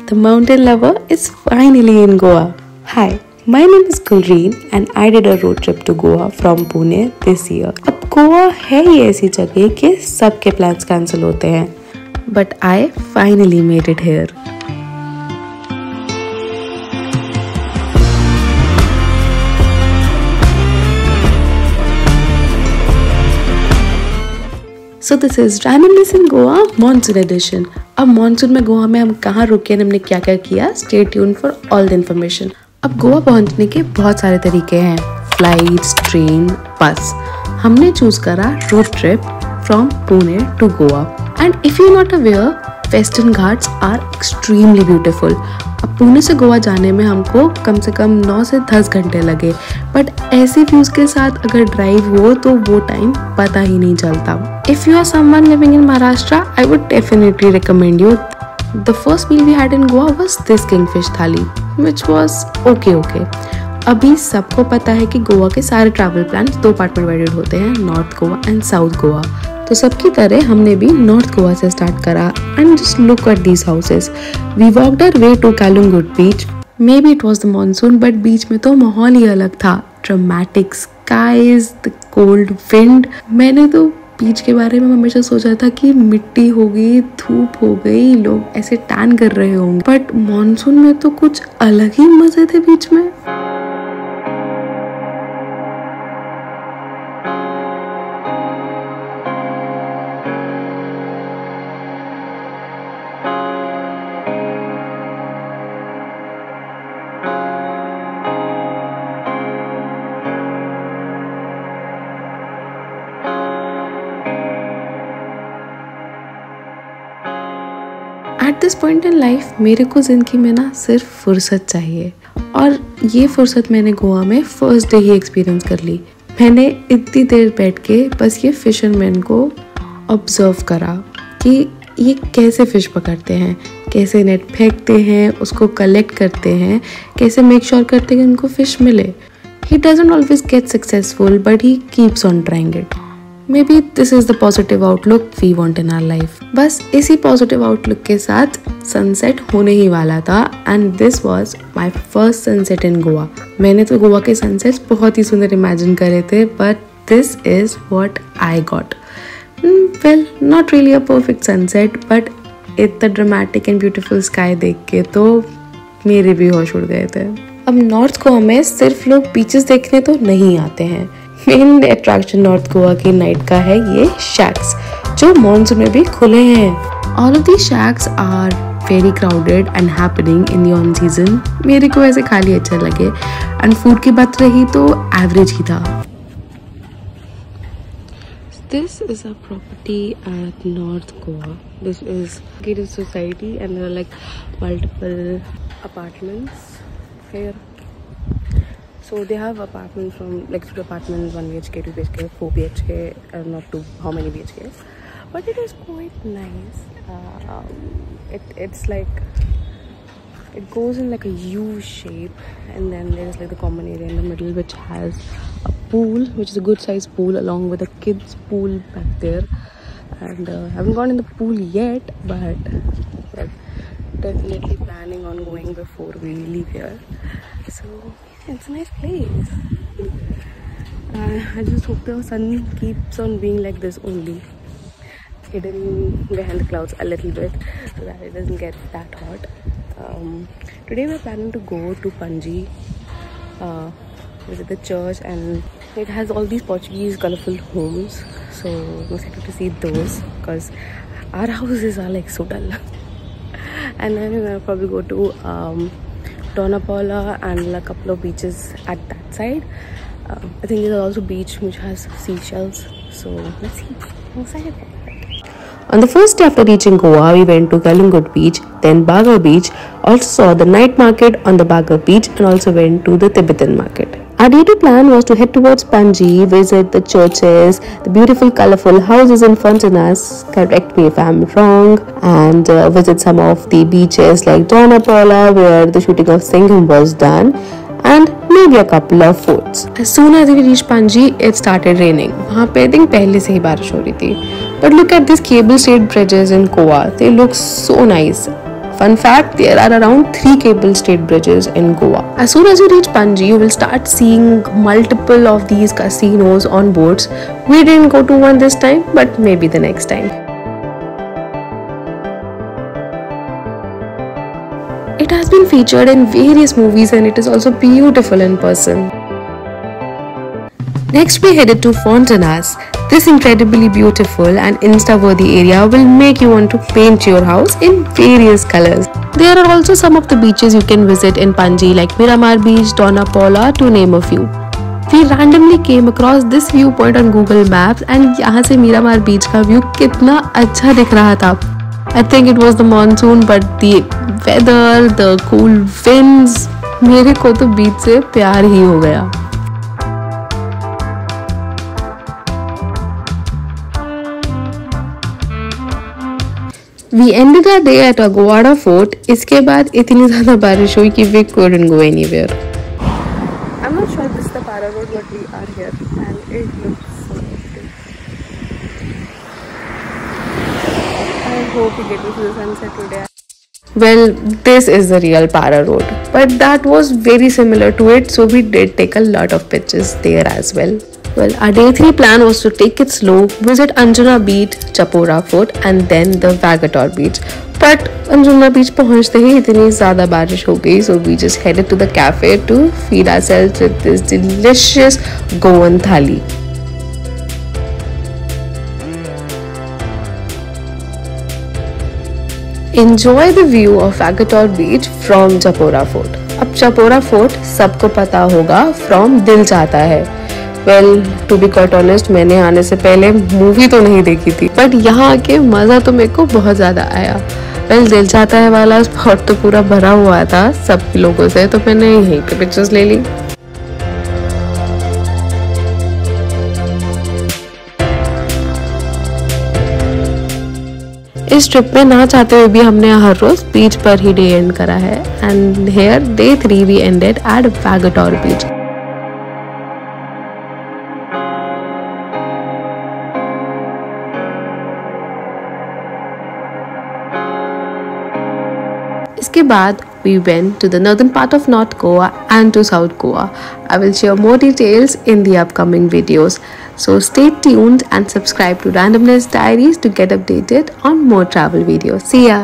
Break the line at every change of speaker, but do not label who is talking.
The mountain lover is finally in Goa. Hi, my name is Gulreen and I did a road trip to Goa from Pune this year. अब गोवा है ही ऐसी जगह कि सबके plans cancel होते हैं, but I finally made it here. So this is Randomness in Goa Monsoon Edition. अब monsoon में गोवा में हम कहाँ रुके और हमने क्या क्या किया, stay tune for all the information. अब गोवा पहुँचने के बहुत सारे तरीके हैं, फ्लाइट्स, ट्रेन, बस. हमने चूज करा road trip from Pune to Goa. And if you not aware, western Ghats are extremely beautiful. अब पुणे से गोवा जाने में हमको कम से कम 9 से 10 घंटे लगे, बट ऐसे व्यूज के साथ अगर ड्राइव हो तो वो टाइम पता ही नहीं चलता. If you are someone living in Maharashtra, I would definitely recommend you. The first meal we had in Goa was this kingfish thali, which was okay. अभी सबको पता है कि गोवा के सारे ट्रैवल प्लान 2 पार्ट में डिवाइडेड होते हैं, north Goa and south Goa. तो सबकी तरह हमने भी नॉर्थ गोवा से स्टार्ट करा. And just look at these houses. We walked our way to Calangute beach. Maybe it was the monsoon, but beach में तो माहौल ही अलग था. Dramatic skies, the cold wind. मैंने तो बीच के बारे में हमेशा सोचा था कि मिट्टी हो गई, धूप हो गई, लोग ऐसे टैन कर रहे होंगे, बट मानसून में तो कुछ अलग ही मजे थे बीच में. At this point in life मेरे को ज़िंदगी में ना सिर्फ फुर्सत चाहिए, और ये फुर्सत मैंने गोवा में फर्स्ट डे ही एक्सपीरियंस कर ली. मैंने इतनी देर बैठ के बस ये फिशरमैन को ऑब्जर्व करा कि ये कैसे फ़िश पकड़ते हैं, कैसे नेट फेंकते हैं, उसको कलेक्ट करते हैं, कैसे मेक श्योर करते हैं कि उनको फ़िश मिले. He doesn't always get successful, but he keeps on trying it. Maybe this is the positive outlook we want in our life. बस इसी positive outlook के साथ sunset होने ही वाला था, and this was my first sunset in Goa. मैंने तो गोवा के sunsets बहुत ही सुंदर imagine करे थे, but this is what I got. Well, not really a perfect sunset, but इतना dramatic and beautiful sky देख के तो मेरे भी होश उड़ गए थे. अब नॉर्थ गोवा में सिर्फ लोग बीचेस देखने तो नहीं आते हैं. मेन अट्रैक्शन नॉर्थ गोवा की नाइट का है ये शैक्स, जो मॉनसून में भी खुले हैं. All of the shacks are very crowded and happening in the on season. मेरे को ऐसे खाली अच्छा लगे, एंड फूड की बात रही तो एवरेज ही था. This is a property at North Goa. This is gated society and there are like multiple apartments here. So they have apartments from like 2 apartments, 1 BHK, 2 BHK, 4 BHK, not too how many BHKs, but it is quite nice. It's like it goes in like a U shape, and then there is like the common area in the middle which has a pool, which is a good sized pool, along with a kids pool back there. And I haven't gone in the pool yet, but definitely planning on going before we leave here. So it's a nice place. I just hope the sun keeps on being like this only, hidden behind the clouds a little bit so that it doesn't get that hot. Today we're planning to go to Panji, visit the church, and it has all these Portuguese colorful homes, so I'm excited to see those because our houses are like so dull. And then we're gonna probably go to Dona Paula and a couple of beaches at that side. I think there's also a beach which has seashells, so let's see. I'm excited for it. On the first day after reaching Goa, we went to Kalingut Beach, then Baga Beach, also saw the night market on the Baga Beach, and also went to the Tibetan market. Our day-to plan was to head towards Panji, visit the churches, the beautiful colorful houses in Fontanas, correct me if I'm wrong, and visit some of the beaches like Dona Paula where the shooting of Singham was done, and maybe a couple of forts. As soon as we reached Panji, it started raining. वहाँ पे I think पहले से ही बारिश हो रही थी. But look at these cable stayed bridges in Goa. They look so nice. Fun fact, there are around 3 cable-stayed bridges in Goa. As soon as you reach Panji, you will start seeing multiple of these casinos on boards. We didn't go to one this time, but maybe the next time. It has been featured in various movies and it is also beautiful in person. Next we headed to Fontanas. This incredibly beautiful and insta-worthy area will make you want to paint your house in various colors. There are also some of the beaches you can visit in Panji like Miramar Beach, Donna Paula to name a few. We randomly came across this viewpoint on Google Maps and यहाँ से Miramar Beach का view कितना अच्छा दिख रहा था. I think it was the monsoon, but the weather, the cool winds, मेरे को तो बीच से प्यार ही हो गया. We ended our day at Aguada Fort. इसके बाद इतनी ज़्यादा बारिश हुई कि we couldn't go anywhere. I'm not sure this is the Para Road, but we are here and it looks so pretty. I hope we get to see the sunset today. Well, this is the real Para Road, but that was very similar to it, so we did take a lot of pictures there as well. Well, our day 3 plan was to take it slow, visit Anjuna Beach, Chapora Fort and then the Vagator Beach. But Anjuna Beach पहुंचते ही इतनी ज़्यादा बारिश हो गई, so we just headed to the cafe to feed ourselves with this delicious Goan thali. Enjoy the view of Vagator Beach from Chapora Fort. अब Chapora Fort सबको पता होगा from दिल चाहता है. Well, to be quite honest, मैंने आने से पहले मूवी तो नहीं देखी थी, बट यहाँ आके मज़ा तो मेरे को बहुत ज़्यादा आया. Well, दिल चाहता है वाला स्पॉट तो पूरा भरा हुआ था सब लोगों से, तो मैंने यहीं पे पिक्चर्स ले ली. इस ट्रिप में ना चाहते हुए भी हमने हर रोज बीच पर ही डे एंड करा है. And here day 3 we ended at Vagator beach. इसके बाद we went to the northern part of North Goa and to South Goa. I will share more details in the upcoming videos. So stay tuned and subscribe to Randomness Diaries to get updated on more travel videos. See ya!